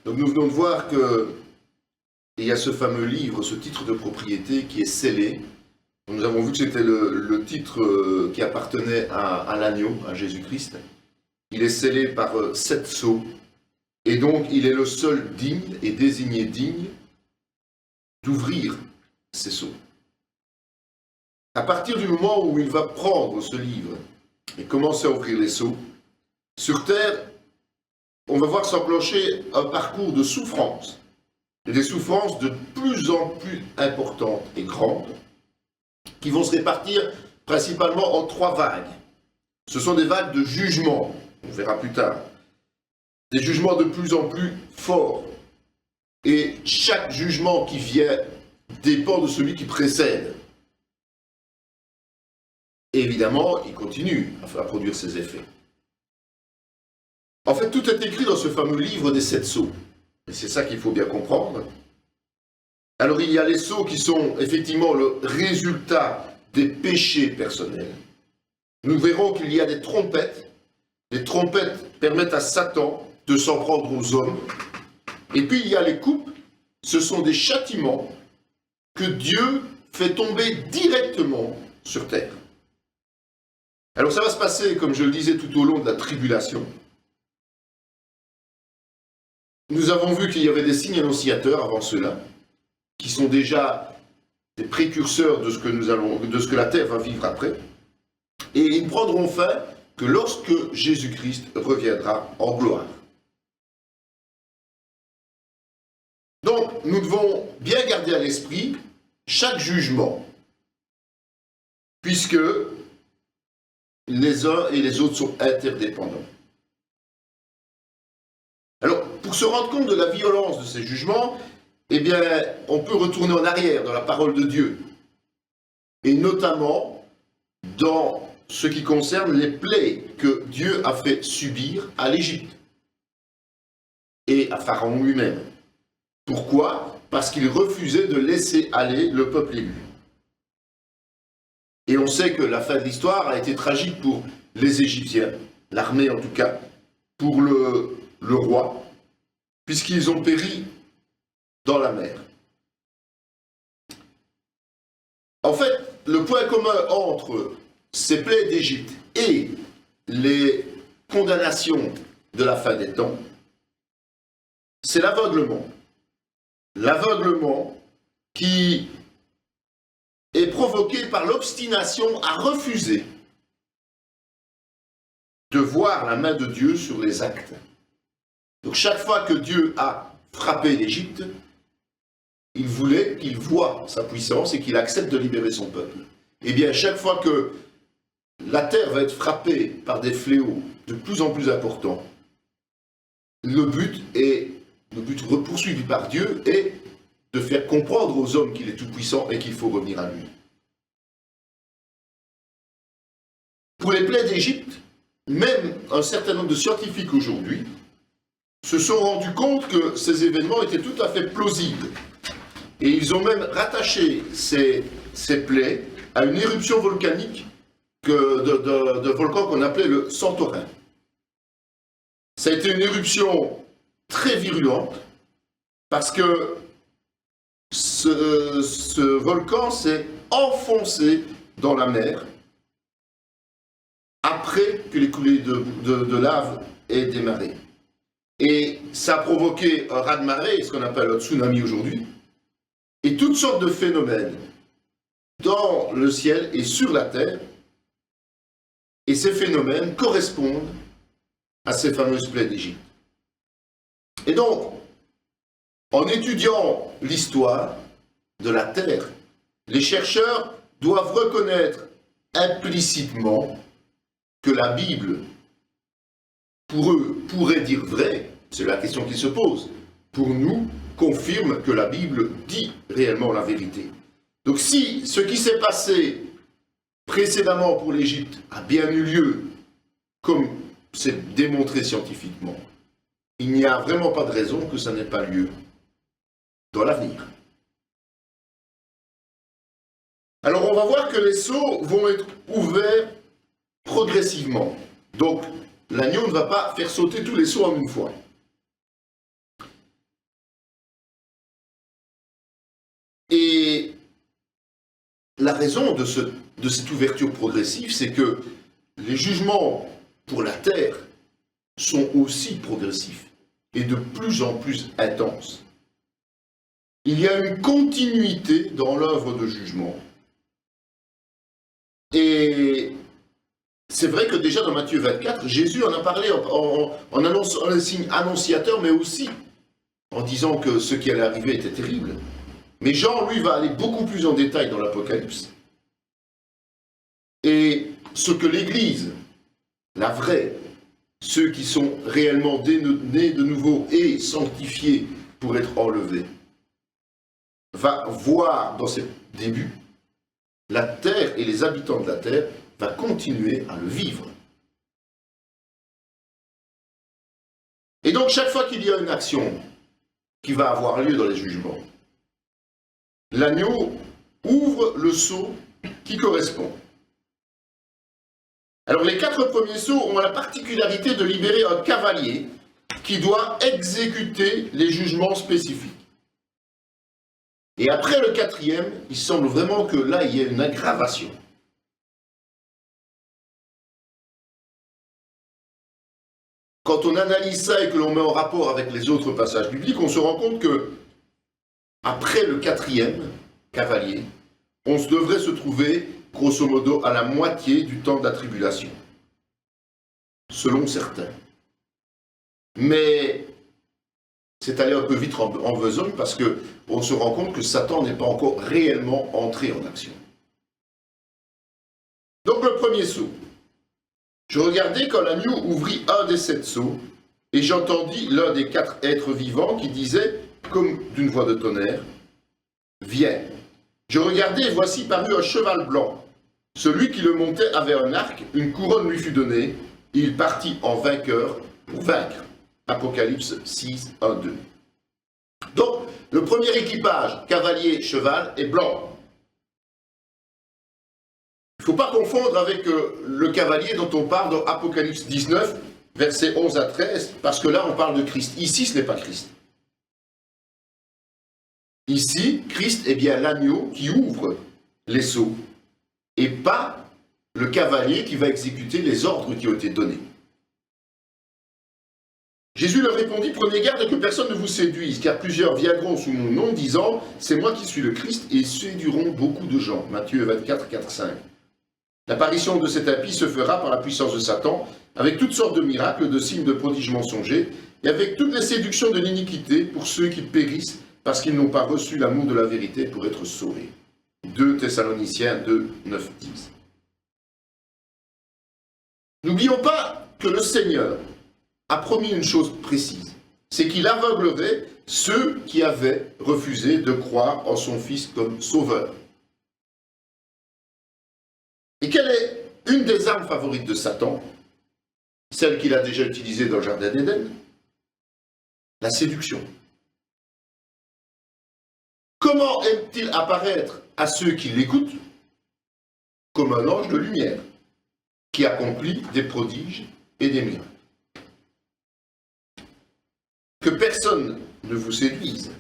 Donc nous venons de voir qu'il y a ce fameux livre, ce titre de propriété qui est scellé. Nous avons vu que c'était le titre qui appartenait à l'agneau, à Jésus-Christ. Il est scellé par 7 sceaux. Et donc il est le seul digne et désigné digne d'ouvrir ces sceaux. À partir du moment où il va prendre ce livre et commencer à ouvrir les sceaux, sur terre, on va voir s'enclencher un parcours de souffrance, et des souffrances de plus en plus importantes et grandes, qui vont se répartir principalement en 3 vagues. Ce sont des vagues de jugement, on verra plus tard, des jugements de plus en plus forts, et chaque jugement qui vient dépend de celui qui précède. Et évidemment, il continue à produire ses effets. En fait, tout est écrit dans ce fameux livre des 7 sceaux. Et c'est ça qu'il faut bien comprendre. Alors, il y a les sceaux qui sont effectivement le résultat des péchés personnels. Nous verrons qu'il y a des trompettes. Les trompettes permettent à Satan de s'en prendre aux hommes. Et puis, il y a les coupes. Ce sont des châtiments que Dieu fait tomber directement sur terre. Alors, ça va se passer, comme je le disais, tout au long de la tribulation. Nous avons vu qu'il y avait des signes annonciateurs avant cela, qui sont déjà des précurseurs de ce que la terre va vivre après. Et ils ne prendront fin que lorsque Jésus-Christ reviendra en gloire. Donc, nous devons bien garder à l'esprit chaque jugement, puisque les uns et les autres sont interdépendants. Alors, pour se rendre compte de la violence de ces jugements, eh bien, on peut retourner en arrière dans la parole de Dieu, et notamment dans ce qui concerne les plaies que Dieu a fait subir à l'Égypte et à Pharaon lui-même. Pourquoi? Parce qu'il refusait de laisser aller le peuple élu. Et on sait que la fin de l'histoire a été tragique pour les Égyptiens, l'armée en tout cas, pour le roi, puisqu'ils ont péri dans la mer. En fait, le point commun entre ces plaies d'Égypte et les condamnations de la fin des temps, c'est l'aveuglement. L'aveuglement qui est provoqué par l'obstination à refuser de voir la main de Dieu sur les actes. Donc chaque fois que Dieu a frappé l'Égypte, il voulait qu'il voie sa puissance et qu'il accepte de libérer son peuple. Et bien chaque fois que la terre va être frappée par des fléaux de plus en plus importants, le but poursuivi par Dieu est de faire comprendre aux hommes qu'il est tout-puissant et qu'il faut revenir à lui. Pour les plaies d'Égypte, même un certain nombre de scientifiques aujourd'hui se sont rendus compte que ces événements étaient tout à fait plausibles. Et ils ont même rattaché ces plaies à une éruption volcanique de volcan qu'on appelait le Santorin. Ça a été une éruption très virulente parce que ce volcan s'est enfoncé dans la mer après que les coulées de lave aient démarré. Et ça a provoqué un raz-de-marée, ce qu'on appelle un tsunami aujourd'hui, et toutes sortes de phénomènes dans le ciel et sur la terre. Et ces phénomènes correspondent à ces fameuses plaies d'Égypte. Et donc, en étudiant l'histoire de la terre, les chercheurs doivent reconnaître implicitement que la Bible, pour eux, pourrait dire vrai, c'est la question qui se pose. Pour nous, confirme que la Bible dit réellement la vérité. Donc si ce qui s'est passé précédemment pour l'Égypte a bien eu lieu, comme c'est démontré scientifiquement, il n'y a vraiment pas de raison que ça n'ait pas lieu dans l'avenir. Alors on va voir que les sceaux vont être ouverts progressivement. Donc l'agneau ne va pas faire sauter tous les sceaux en une fois. la raison de cette ouverture progressive, c'est que les jugements pour la terre sont aussi progressifs et de plus en plus intenses. Il y a une continuité dans l'œuvre de jugement. Et c'est vrai que déjà dans Matthieu 24, Jésus en a parlé en annonçant un signe annonciateur, mais aussi en disant que ce qui allait arriver était terrible. Mais Jean, lui, va aller beaucoup plus en détail dans l'Apocalypse. Et ce que l'Église, la vraie, ceux qui sont réellement nés de nouveau et sanctifiés pour être enlevés, va voir dans ses débuts, la terre et les habitants de la terre va continuer à le vivre. Et donc chaque fois qu'il y a une action qui va avoir lieu dans les jugements, l'agneau ouvre le sceau qui correspond. Alors les 4 premiers sceaux ont la particularité de libérer un cavalier qui doit exécuter les jugements spécifiques. Et après le 4e, il semble vraiment que là, il y a une aggravation. Quand on analyse ça et que l'on met en rapport avec les autres passages bibliques, on se rend compte que, après le 4e cavalier, on devrait se trouver, grosso modo, à la moitié du temps de la tribulation, selon certains. Mais c'est allé un peu vite en besogne parce qu'on se rend compte que Satan n'est pas encore réellement entré en action. Donc le premier sceau. Je regardais quand l'agneau ouvrit un des 7 sceaux, et j'entendis l'un des 4 êtres vivants qui disait, comme d'une voix de tonnerre, « Viens !» Je regardai et voici parut un cheval blanc. Celui qui le montait avait un arc, une couronne lui fut donnée, et il partit en vainqueur pour vaincre. Apocalypse 6, 1, 2. Donc, le premier équipage, cavalier, cheval, est blanc. Il ne faut pas confondre avec le cavalier dont on parle dans Apocalypse 19, versets 11 à 13, parce que là, on parle de Christ. Ici, ce n'est pas Christ. Ici, Christ est bien l'agneau qui ouvre les sceaux, et pas le cavalier qui va exécuter les ordres qui ont été donnés. Jésus leur répondit, prenez garde que personne ne vous séduise, car plusieurs viendront sous mon nom, disant, c'est moi qui suis le Christ, et séduiront beaucoup de gens. Matthieu 24, 4, 5. L'apparition de cet impie se fera par la puissance de Satan, avec toutes sortes de miracles, de signes, de prodiges mensongers, et avec toutes les séductions de l'iniquité pour ceux qui périssent, parce qu'ils n'ont pas reçu l'amour de la vérité pour être sauvés. 2 Thessaloniciens 2, 9, 10. N'oublions pas que le Seigneur a promis une chose précise, c'est qu'il aveuglerait ceux qui avaient refusé de croire en son Fils comme sauveur. Et quelle est une des armes favorites de Satan, celle qu'il a déjà utilisée dans le Jardin d'Éden? La séduction. Comment aime-t-il apparaître à ceux qui l'écoutent? Comme un ange de lumière, qui accomplit des prodiges et des miracles. Que personne ne vous séduise,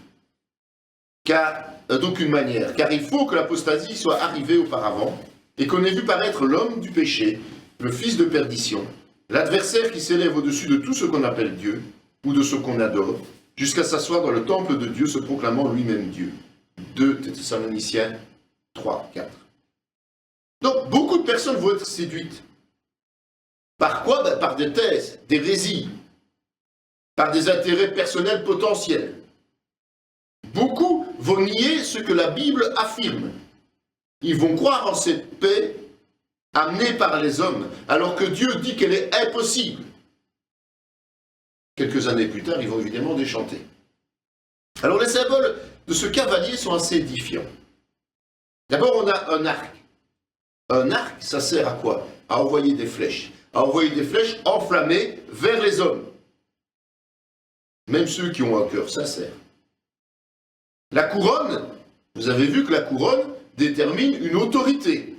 car d'aucune manière, car il faut que l'apostasie soit arrivée auparavant, et qu'on ait vu paraître l'homme du péché, le fils de perdition, l'adversaire qui s'élève au-dessus de tout ce qu'on appelle Dieu, ou de ce qu'on adore, jusqu'à s'asseoir dans le temple de Dieu, se proclamant lui-même Dieu. 2 Thessaloniciens 3, 4. Donc, beaucoup de personnes vont être séduites. Par quoi? Par des thèses, des hérésies, par des intérêts personnels potentiels. Beaucoup vont nier ce que la Bible affirme. Ils vont croire en cette paix amenée par les hommes, alors que Dieu dit qu'elle est impossible. Quelques années plus tard, ils vont évidemment déchanter. Alors les symboles de ce cavalier sont assez édifiants. D'abord, on a un arc. Un arc, ça sert à quoi? À envoyer des flèches. À envoyer des flèches enflammées vers les hommes. Même ceux qui ont un cœur sincère. La couronne, vous avez vu que la couronne détermine une autorité.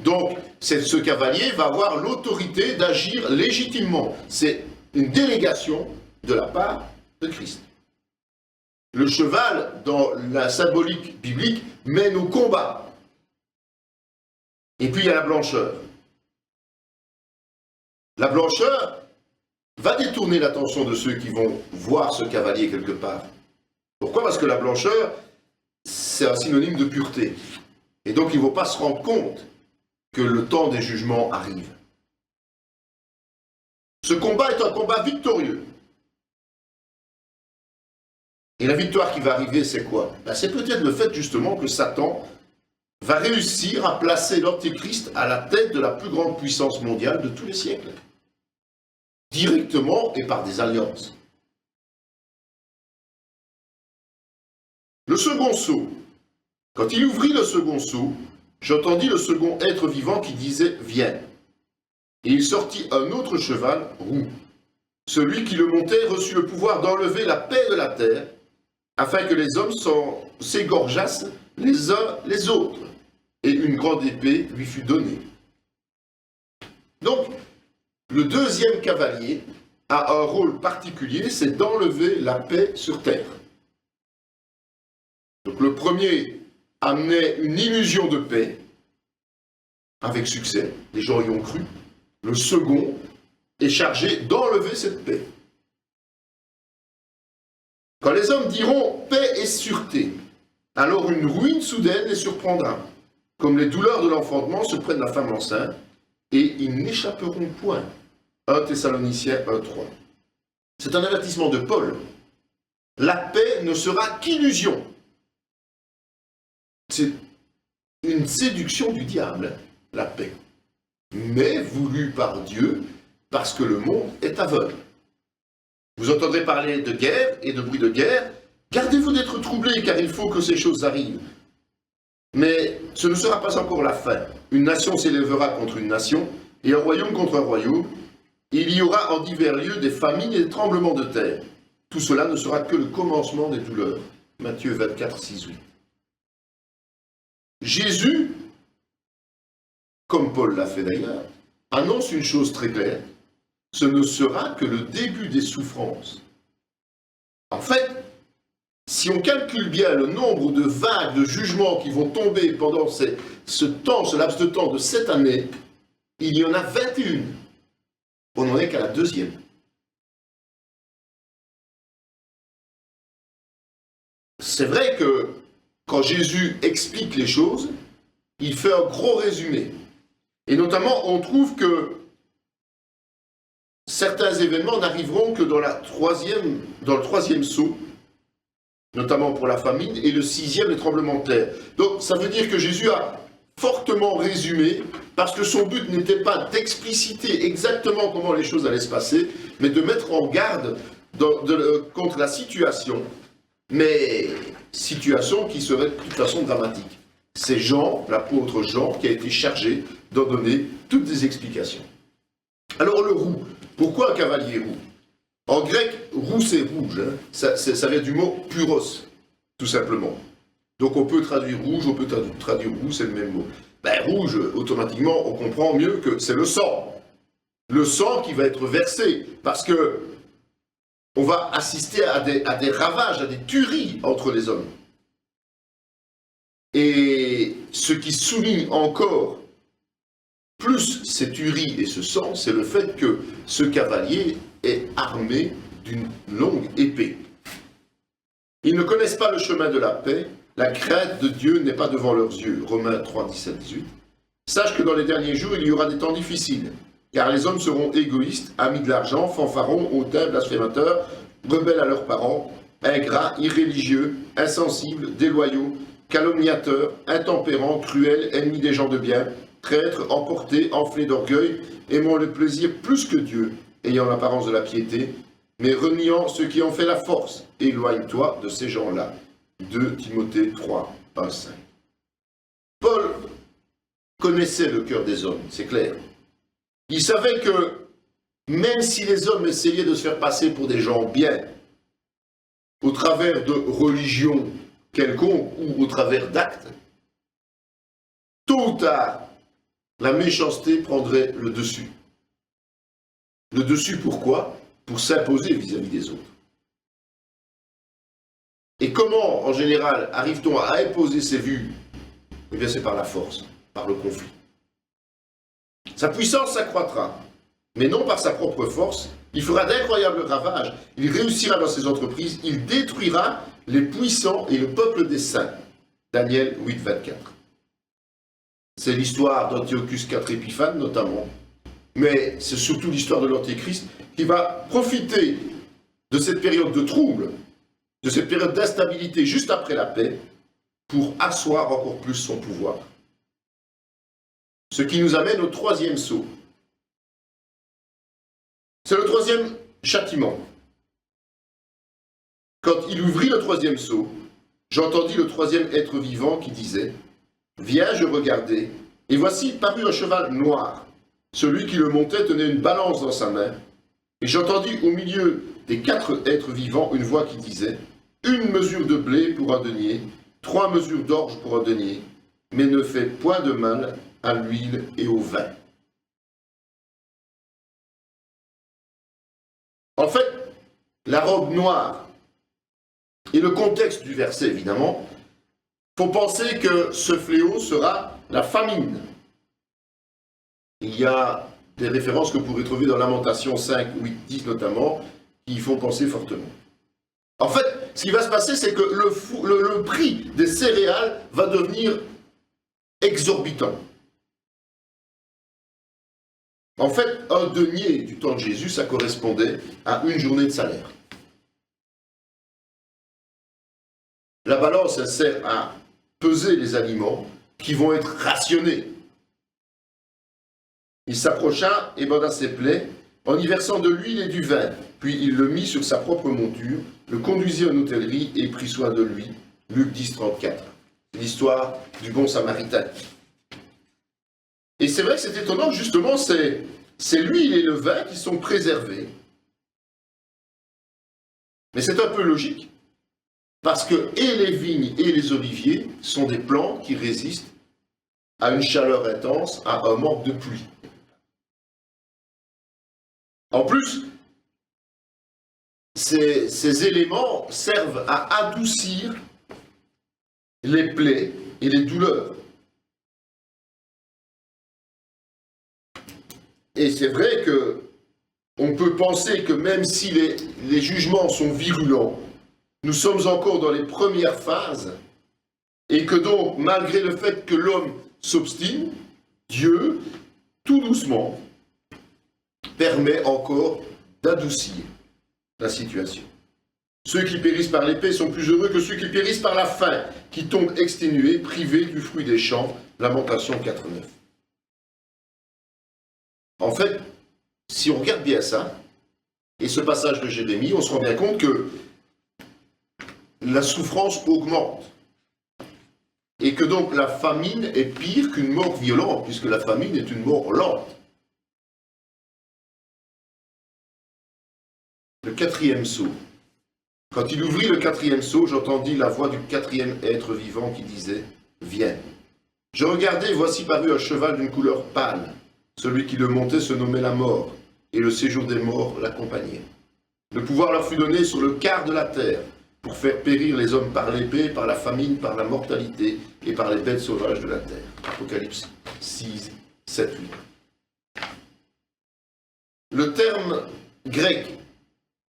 Donc, ce cavalier va avoir l'autorité d'agir légitimement. C'est une délégation de la part de Christ. Le cheval, dans la symbolique biblique, mène au combat. Et puis il y a la blancheur. La blancheur va détourner l'attention de ceux qui vont voir ce cavalier quelque part. Pourquoi? Parce que la blancheur, c'est un synonyme de pureté. Et donc il ne faut pas se rendre compte que le temps des jugements arrive. Ce combat est un combat victorieux. Et la victoire qui va arriver, c'est quoi? C'est peut-être le fait justement que Satan va réussir à placer l'Antéchrist à la tête de la plus grande puissance mondiale de tous les siècles. Directement et par des alliances. Le second sceau. Quand il ouvrit le second sceau, j'entendis le second être vivant qui disait « Viens ». Et il sortit un autre cheval roux. Celui qui le montait reçut le pouvoir d'enlever la paix de la terre, afin que les hommes s'égorgeassent les uns les autres. Et une grande épée lui fut donnée. Donc, le deuxième cavalier a un rôle particulier, c'est d'enlever la paix sur terre. Donc le premier amenait une illusion de paix, avec succès, les gens y ont cru. Le second est chargé d'enlever cette paix. Quand les hommes diront paix et sûreté, alors une ruine soudaine les surprendra, comme les douleurs de l'enfantement se prennent la femme enceinte, et ils n'échapperont point. 1 Thessaloniciens 1,3. C'est un avertissement de Paul. La paix ne sera qu'illusion. C'est une séduction du diable, la paix. Mais voulue par Dieu, parce que le monde est aveugle. Vous entendrez parler de guerre et de bruit de guerre. Gardez-vous d'être troublés, car il faut que ces choses arrivent. Mais ce ne sera pas encore la fin. Une nation s'élèvera contre une nation, et un royaume contre un royaume. Il y aura en divers lieux des famines et des tremblements de terre. Tout cela ne sera que le commencement des douleurs. Matthieu 24, 6, 8. Jésus, comme Paul l'a fait d'ailleurs, annonce une chose très claire. Ce ne sera que le début des souffrances. En fait, si on calcule bien le nombre de vagues de jugements qui vont tomber pendant ce laps de temps de 7 années, il y en a 21. On n'en est qu'à la deuxième. C'est vrai que quand Jésus explique les choses, il fait un gros résumé. Et notamment, on trouve que certains événements n'arriveront que dans le troisième sceau, notamment pour la famine, et le 6e, les tremblements de terre. Donc, ça veut dire que Jésus a fortement résumé, parce que son but n'était pas d'expliciter exactement comment les choses allaient se passer, mais de mettre en garde contre la situation, mais situation qui serait de toute façon dramatique. C'est Jean, l'apôtre Jean, qui a été chargé d'en donner toutes les explications. Alors le roux, pourquoi un cavalier roux? En grec, roux c'est rouge, hein. Ça vient du mot puros, tout simplement. Donc on peut traduire rouge, on peut traduire roux, c'est le même mot. Rouge, automatiquement, on comprend mieux que c'est le sang. Le sang qui va être versé, parce que on va assister à des ravages, à des tueries entre les hommes. Et ce qui souligne encore plus ces tueries et ce sang, c'est le fait que ce cavalier est armé d'une longue épée. Ils ne connaissent pas le chemin de la paix, la crainte de Dieu n'est pas devant leurs yeux. Romains 3, 17, 18. Sache que dans les derniers jours, il y aura des temps difficiles, car les hommes seront égoïstes, amis de l'argent, fanfarons, hautains, blasphémateurs, rebelles à leurs parents, ingrats, irréligieux, insensibles, déloyaux, calomniateurs, intempérants, cruels, ennemis des gens de bien, traîtres, emportés, enflés d'orgueil, aimant le plaisir plus que Dieu, ayant l'apparence de la piété, mais reniant ceux qui ont fait la force. Éloigne-toi de ces gens-là. 2 Timothée 3, 1, 5. Paul connaissait le cœur des hommes, c'est clair. Il savait que même si les hommes essayaient de se faire passer pour des gens bien, au travers de religions quelconques ou au travers d'actes, tôt ou tard, la méchanceté prendrait le dessus. Le dessus pourquoi? Pour s'imposer vis-à-vis des autres. Et comment, en général, arrive-t-on à imposer ses vues? Eh bien, c'est par la force, par le conflit. Sa puissance s'accroîtra, mais non par sa propre force. Il fera d'incroyables ravages, il réussira dans ses entreprises, il détruira les puissants et le peuple des saints. Daniel 8, 24. C'est l'histoire d'Antiochus IV Épiphane notamment, mais c'est surtout l'histoire de l'Antéchrist qui va profiter de cette période de trouble, de cette période d'instabilité juste après la paix, pour asseoir encore plus son pouvoir. Ce qui nous amène au troisième sceau. C'est le troisième châtiment. Quand il ouvrit le troisième sceau, j'entendis le troisième être vivant qui disait « Viens, je regardai, et voici parut un cheval noir. Celui qui le montait tenait une balance dans sa main, et j'entendis au milieu des 4 êtres vivants une voix qui disait « Une mesure de blé pour un denier, 3 mesures d'orge pour un denier, mais ne fais point de mal à l'huile et au vin. » En fait, la robe noire et le contexte du verset, évidemment, faut penser que ce fléau sera la famine. Il y a des références que vous pourrez trouver dans Lamentation 5, 8, 10 notamment, qui y font penser fortement. En fait, ce qui va se passer, c'est que le prix des céréales va devenir exorbitant. En fait, un denier du temps de Jésus, ça correspondait à une journée de salaire. La balance, elle sert à peser les aliments qui vont être rationnés. Il s'approcha et banda ses plaies en y versant de l'huile et du vin. Puis il le mit sur sa propre monture, le conduisit en hôtellerie et prit soin de lui. Luc 10, 34. C'est l'histoire du bon samaritain. Et c'est vrai que c'est étonnant, justement, c'est l'huile et le vin qui sont préservés. Mais c'est un peu logique, parce que et les vignes et les oliviers sont des plantes qui résistent à une chaleur intense, à un manque de pluie. En plus, ces éléments servent à adoucir les plaies et les douleurs. Et c'est vrai que on peut penser que même si les jugements sont virulents, nous sommes encore dans les premières phases, et que donc, malgré le fait que l'homme s'obstine, Dieu, tout doucement, permet encore d'adoucir la situation. Ceux qui périssent par l'épée sont plus heureux que ceux qui périssent par la faim, qui tombent exténués, privés du fruit des champs. Lamentation 4.9. En fait, si on regarde bien ça, et ce passage de Jérémie, on se rend bien compte que la souffrance augmente. Et que donc la famine est pire qu'une mort violente, puisque la famine est une mort lente. Le quatrième sceau. Quand il ouvrit le quatrième sceau, j'entendis la voix du quatrième être vivant qui disait « Viens ». Je regardai, voici parut un cheval d'une couleur pâle. Celui qui le montait se nommait la mort, et le séjour des morts l'accompagnait. Le pouvoir leur fut donné sur le quart de la terre, pour faire périr les hommes par l'épée, par la famine, par la mortalité et par les bêtes sauvages de la terre. Apocalypse 6, 7, 8. Le terme grec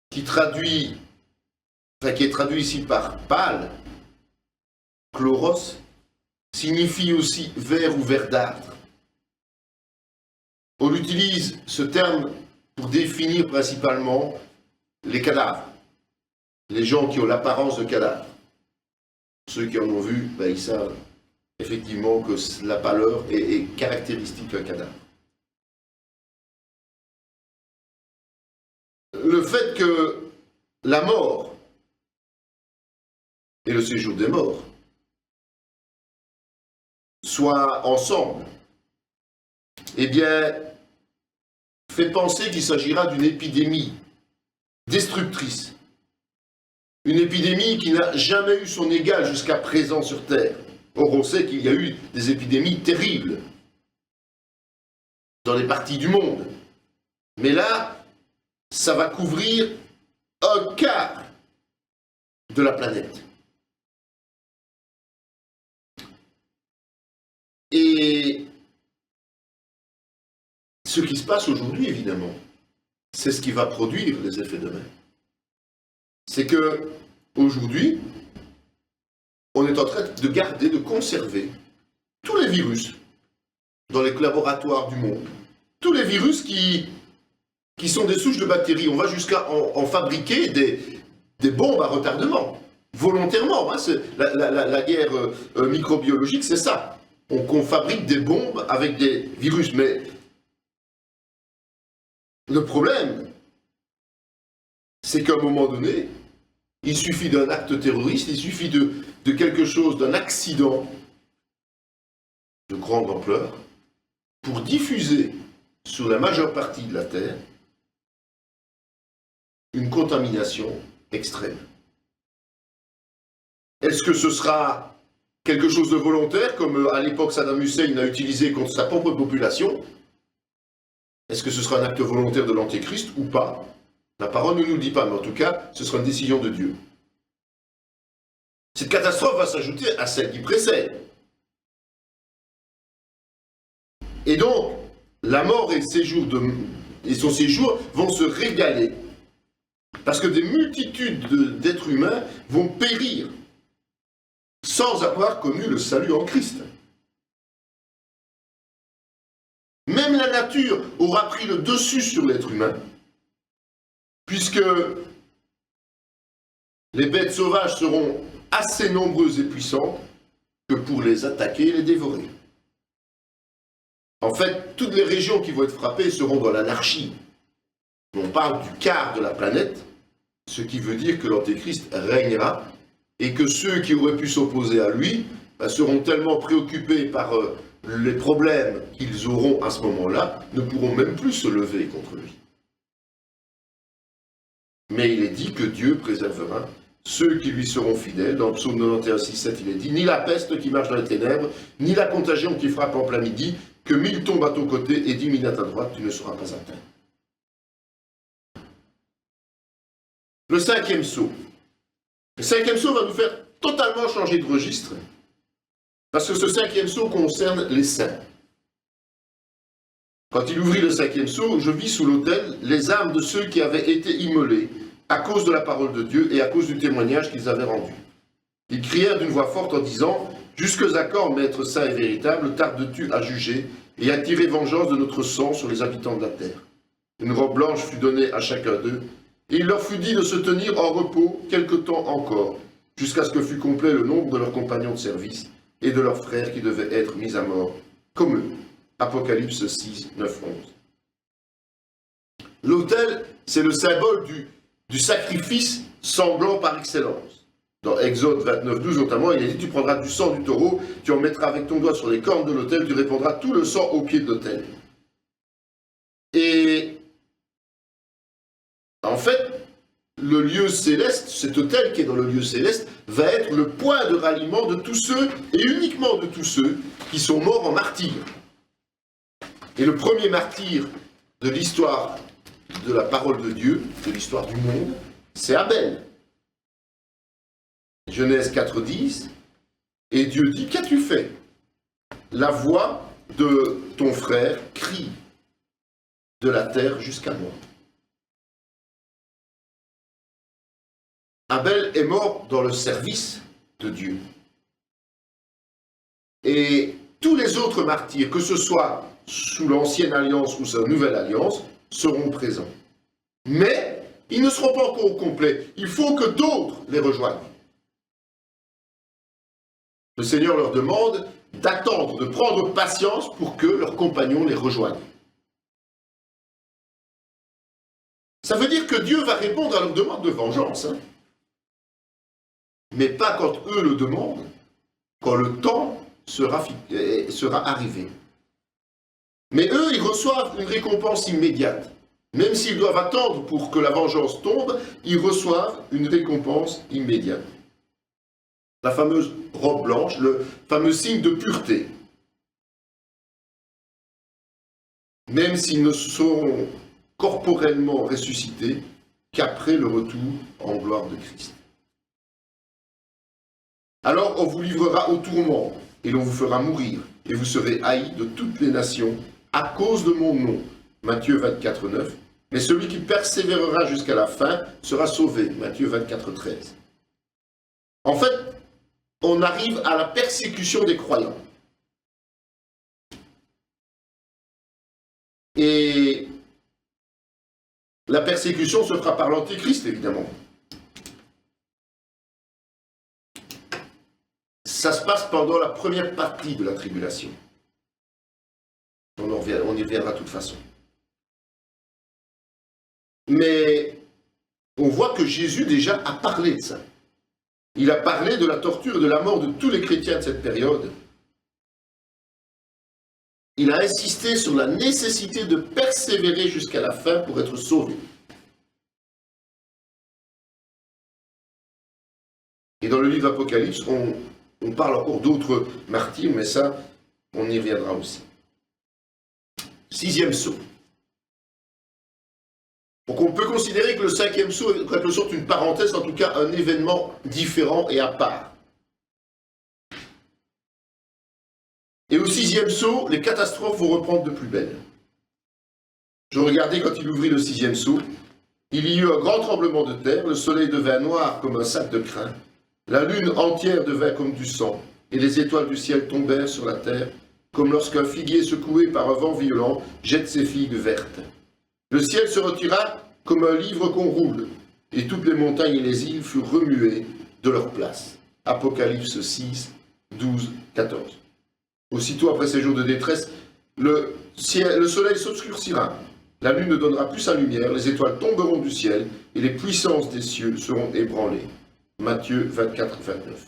qui est traduit ici par pâle, chloros, signifie aussi vert ou verdâtre. On utilise ce terme pour définir principalement les cadavres, les gens qui ont l'apparence de cadavres. Ceux qui en ont vu, ils savent effectivement que la pâleur est caractéristique d'un cadavre. Le fait que la mort et le séjour des morts soient ensemble, eh bien, fait penser qu'il s'agira d'une épidémie destructrice. Une épidémie qui n'a jamais eu son égal jusqu'à présent sur Terre. Or, on sait qu'il y a eu des épidémies terribles dans les parties du monde. Mais là, ça va couvrir un quart de la planète. Et ce qui se passe aujourd'hui, évidemment, c'est ce qui va produire les effets demain. C'est que, aujourd'hui, on est en train de garder, de conserver tous les virus dans les laboratoires du monde. Tous les virus qui sont des souches de bactéries. On va jusqu'à en fabriquer des bombes à retardement, volontairement. Hein, la guerre microbiologique, c'est ça. On fabrique des bombes avec des virus. Mais le problème, c'est qu'à un moment donné, il suffit d'un acte terroriste, il suffit de quelque chose, d'un accident de grande ampleur, pour diffuser sur la majeure partie de la Terre une contamination extrême. Est-ce que ce sera quelque chose de volontaire, comme à l'époque Saddam Hussein a utilisé contre sa propre population? Est-ce que ce sera un acte volontaire de l'Antéchrist ou pas? La parole ne nous le dit pas, mais en tout cas, ce sera une décision de Dieu. Cette catastrophe va s'ajouter à celle qui précède. Et donc, la mort et son séjour vont se régaler. Parce que des multitudes d'êtres humains vont périr sans avoir connu le salut en Christ. Même la nature aura pris le dessus sur l'être humain, puisque les bêtes sauvages seront assez nombreuses et puissantes que pour les attaquer et les dévorer. En fait, toutes les régions qui vont être frappées seront dans l'anarchie. On parle du quart de la planète, ce qui veut dire que l'Antéchrist régnera et que ceux qui auraient pu s'opposer à lui seront tellement préoccupés par les problèmes qu'ils auront à ce moment-là, ne pourront même plus se lever contre lui. Mais il est dit que Dieu préservera ceux qui lui seront fidèles. Dans Psaume 91, 6, 7, il est dit « Ni la peste qui marche dans les ténèbres, ni la contagion qui frappe en plein midi, que 1000 tombent à ton côté et 10 000 à ta droite, tu ne seras pas atteint. » Le cinquième sceau. Le cinquième sceau va nous faire totalement changer de registre, parce que ce cinquième sceau concerne les saints. Quand il ouvrit le cinquième sceau, je vis sous l'autel les âmes de ceux qui avaient été immolés à cause de la parole de Dieu et à cause du témoignage qu'ils avaient rendu. Ils crièrent d'une voix forte en disant « Jusque à quand, Maître saint et véritable, tardes-tu à juger et à tirer vengeance de notre sang sur les habitants de la terre ?» Une robe blanche fut donnée à chacun d'eux, et il leur fut dit de se tenir en repos quelque temps encore, jusqu'à ce que fût complet le nombre de leurs compagnons de service et de leurs frères qui devaient être mis à mort, comme eux. Apocalypse 6, 9, 11. L'autel, c'est le symbole du sacrifice sanglant par excellence. Dans Exode 29, 12 notamment, il est dit « Tu prendras du sang du taureau, tu en mettras avec ton doigt sur les cornes de l'autel, tu répandras tout le sang au pied de l'autel. » Et en fait, le lieu céleste, cet autel qui est dans le lieu céleste, va être le point de ralliement de tous ceux, et uniquement de tous ceux, qui sont morts en martyrs. Et le premier martyr de l'histoire de la parole de Dieu, de l'histoire du monde, c'est Abel. Genèse 4, 10, et Dieu dit « Qu'as-tu fait ? La voix de ton frère crie de la terre jusqu'à moi. » Abel est mort dans le service de Dieu. Et tous les autres martyrs, que ce soit sous l'ancienne alliance ou sa nouvelle alliance, seront présents. Mais ils ne seront pas encore au complet. Il faut que d'autres les rejoignent. Le Seigneur leur demande d'attendre, de prendre patience pour que leurs compagnons les rejoignent. Ça veut dire que Dieu va répondre à leur demande de vengeance. Mais pas quand eux le demandent, quand le temps sera arrivé. Mais eux, ils reçoivent une récompense immédiate. Même s'ils doivent attendre pour que la vengeance tombe, ils reçoivent une récompense immédiate. La fameuse robe blanche, le fameux signe de pureté. Même s'ils ne seront corporellement ressuscités qu'après le retour en gloire de Christ. Alors on vous livrera au tourment, et l'on vous fera mourir, et vous serez haïs de toutes les nations à cause de mon nom. Matthieu 24, 9. Mais celui qui persévérera jusqu'à la fin sera sauvé. Matthieu 24, 13. En fait, on arrive à la persécution des croyants. Et la persécution se fera par l'Antéchrist, évidemment. Ça se passe pendant la première partie de la tribulation. On y reviendra de toute façon. Mais on voit que Jésus déjà a parlé de ça. Il a parlé de la torture et de la mort de tous les chrétiens de cette période. Il a insisté sur la nécessité de persévérer jusqu'à la fin pour être sauvé. Et dans le livre d'Apocalypse, on parle encore d'autres martyrs, mais ça, on y reviendra aussi. 6e sceau. Donc on peut considérer que le 5e sceau est en quelque sorte une parenthèse, en tout cas un événement différent et à part. Et au 6e sceau, les catastrophes vont reprendre de plus belle. Je regardais quand il ouvrit le 6e sceau, il y eut un grand tremblement de terre, le soleil devint noir comme un sac de crin, la lune entière devint comme du sang, et les étoiles du ciel tombèrent sur la terre, comme lorsqu'un figuier secoué par un vent violent jette ses figues vertes. Le ciel se retira comme un livre qu'on roule, et toutes les montagnes et les îles furent remuées de leur place. Apocalypse 6, 12, 14. Aussitôt après ces jours de détresse, le soleil s'obscurcira, la lune ne donnera plus sa lumière, les étoiles tomberont du ciel, et les puissances des cieux seront ébranlées. Matthieu 24, 29.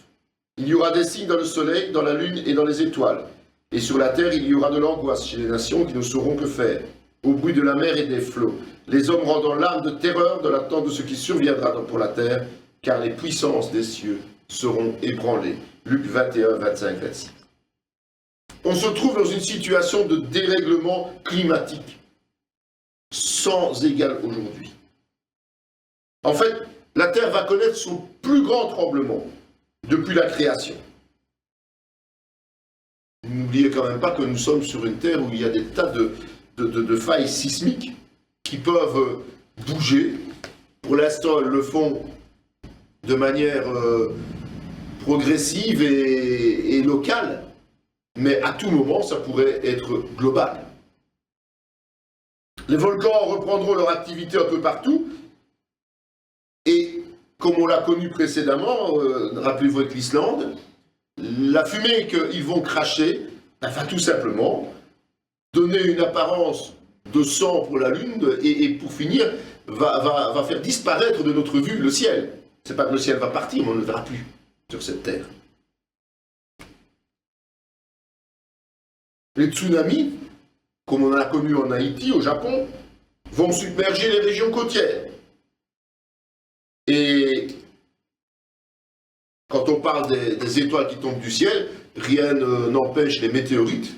Il y aura des signes dans le soleil, dans la lune et dans les étoiles. Et sur la terre, il y aura de l'angoisse chez les nations qui ne sauront que faire. Au bruit de la mer et des flots, les hommes rendant l'âme de terreur dans l'attente de ce qui surviendra pour la terre, car les puissances des cieux seront ébranlées. Luc 21, 25, 26. On se trouve dans une situation de dérèglement climatique sans égal aujourd'hui. En fait, la Terre va connaître son plus grand tremblement depuis la création. N'oubliez quand même pas que nous sommes sur une Terre où il y a des tas de failles sismiques qui peuvent bouger. Pour l'instant, elles le font de manière progressive et locale, mais à tout moment, ça pourrait être global. Les volcans reprendront leur activité un peu partout, et comme on l'a connu précédemment, rappelez-vous avec l'Islande, la fumée qu'ils vont cracher va tout simplement donner une apparence de sang pour la Lune et pour finir, va faire disparaître de notre vue le ciel. C'est pas que le ciel va partir, mais on ne le verra plus sur cette terre. Les tsunamis, comme on en a connu en Haïti, au Japon, vont submerger les régions côtières. Et quand on parle des étoiles qui tombent du ciel, rien n'empêche les météorites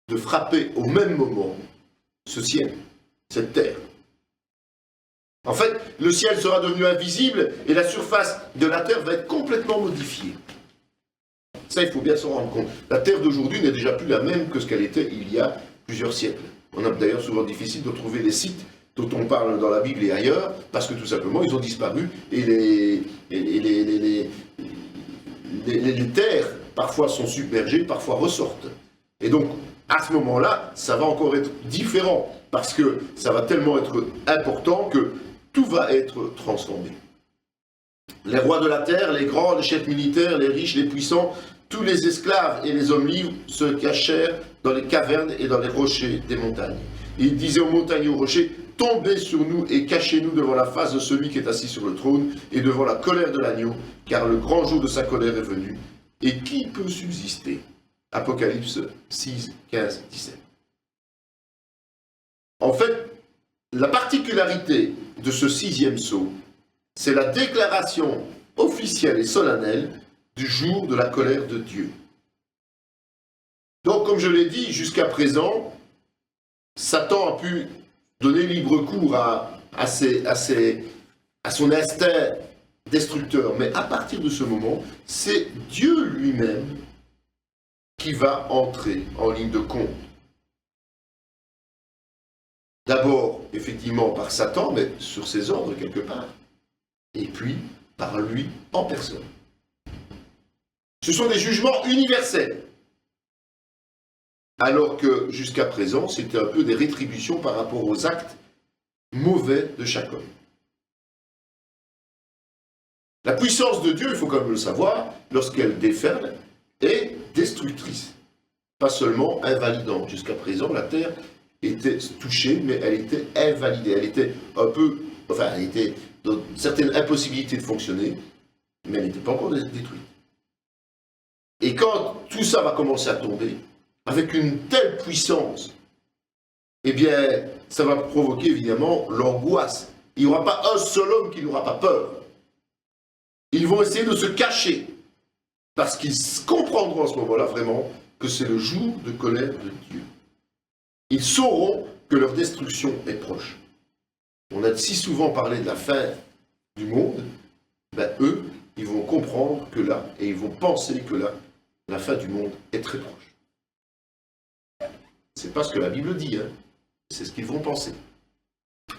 de frapper au même moment ce ciel, cette terre. En fait, le ciel sera devenu invisible et la surface de la terre va être complètement modifiée. Ça, il faut bien s'en rendre compte. La terre d'aujourd'hui n'est déjà plus la même que ce qu'elle était il y a plusieurs siècles. On a d'ailleurs souvent difficile de trouver les sites dont on parle dans la Bible et ailleurs, parce que tout simplement, ils ont disparu et les terres, parfois sont submergées, parfois ressortent. Et donc, à ce moment-là, ça va encore être différent, parce que ça va tellement être important que tout va être transformé. Les rois de la terre, les grands, les chefs militaires, les riches, les puissants, tous les esclaves et les hommes libres se cachèrent dans les cavernes et dans les rochers des montagnes. Et ils disaient aux montagnes et aux rochers, tombez sur nous et cachez-nous devant la face de celui qui est assis sur le trône et devant la colère de l'agneau, car le grand jour de sa colère est venu. Et qui peut subsister? Apocalypse 6, 15, 17. En fait, la particularité de ce 6e sceau, c'est la déclaration officielle et solennelle du jour de la colère de Dieu. Donc, comme je l'ai dit, jusqu'à présent, Satan a pu donner libre cours à son instinct destructeur. Mais à partir de ce moment, c'est Dieu lui-même qui va entrer en ligne de compte. D'abord, effectivement, par Satan, mais sur ses ordres quelque part, et puis par lui en personne. Ce sont des jugements universels, alors que jusqu'à présent, c'était un peu des rétributions par rapport aux actes mauvais de chaque homme. La puissance de Dieu, il faut quand même le savoir, lorsqu'elle déferle, est destructrice, pas seulement invalidante. Jusqu'à présent, la terre était touchée, mais elle était invalidée. Elle était un peu, enfin, elle était dans une certaine impossibilité de fonctionner, mais elle n'était pas encore détruite. Et quand tout ça va commencer à tomber, avec une telle puissance, eh bien, ça va provoquer évidemment l'angoisse. Il n'y aura pas un seul homme qui n'aura pas peur. Ils vont essayer de se cacher, parce qu'ils comprendront à ce moment-là vraiment que c'est le jour de colère de Dieu. Ils sauront que leur destruction est proche. On a si souvent parlé de la fin du monde, ben eux, ils vont comprendre que là, et ils vont penser que là, la fin du monde est très proche. C'est pas ce que la Bible dit, hein. C'est ce qu'ils vont penser.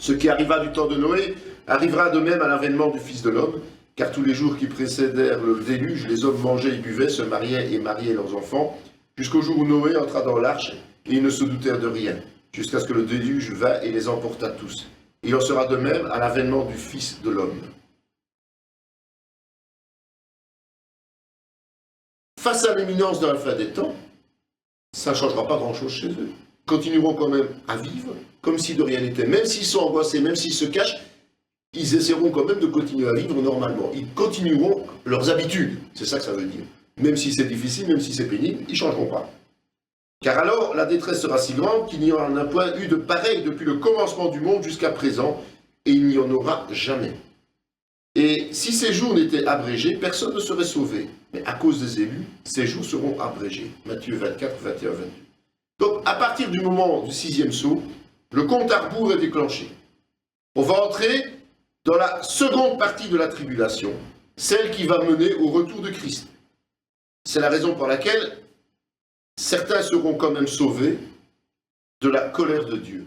Ce qui arriva du temps de Noé arrivera de même à l'avènement du Fils de l'homme, car tous les jours qui précédèrent le déluge, les hommes mangeaient et buvaient, se mariaient et mariaient leurs enfants, jusqu'au jour où Noé entra dans l'arche, et ils ne se doutèrent de rien, jusqu'à ce que le déluge vint et les emporta tous. Il en sera de même à l'avènement du Fils de l'homme. Face à l'imminence de la fin des temps, ça ne changera pas grand-chose chez eux. Ils continueront quand même à vivre comme si de rien n'était. Même s'ils sont angoissés, même s'ils se cachent, ils essaieront quand même de continuer à vivre normalement. Ils continueront leurs habitudes. C'est ça que ça veut dire. Même si c'est difficile, même si c'est pénible, ils ne changeront pas. Car alors, la détresse sera si grande qu'il n'y en a point eu de pareil depuis le commencement du monde jusqu'à présent, et il n'y en aura jamais. Et si ces jours n'étaient abrégés, personne ne serait sauvé. Mais à cause des élus, ces jours seront abrégés. Matthieu 24, 21, 22. Donc, à partir du moment du 6e sceau, le compte à rebours est déclenché. On va entrer dans la seconde partie de la tribulation, celle qui va mener au retour de Christ. C'est la raison pour laquelle certains seront quand même sauvés de la colère de Dieu.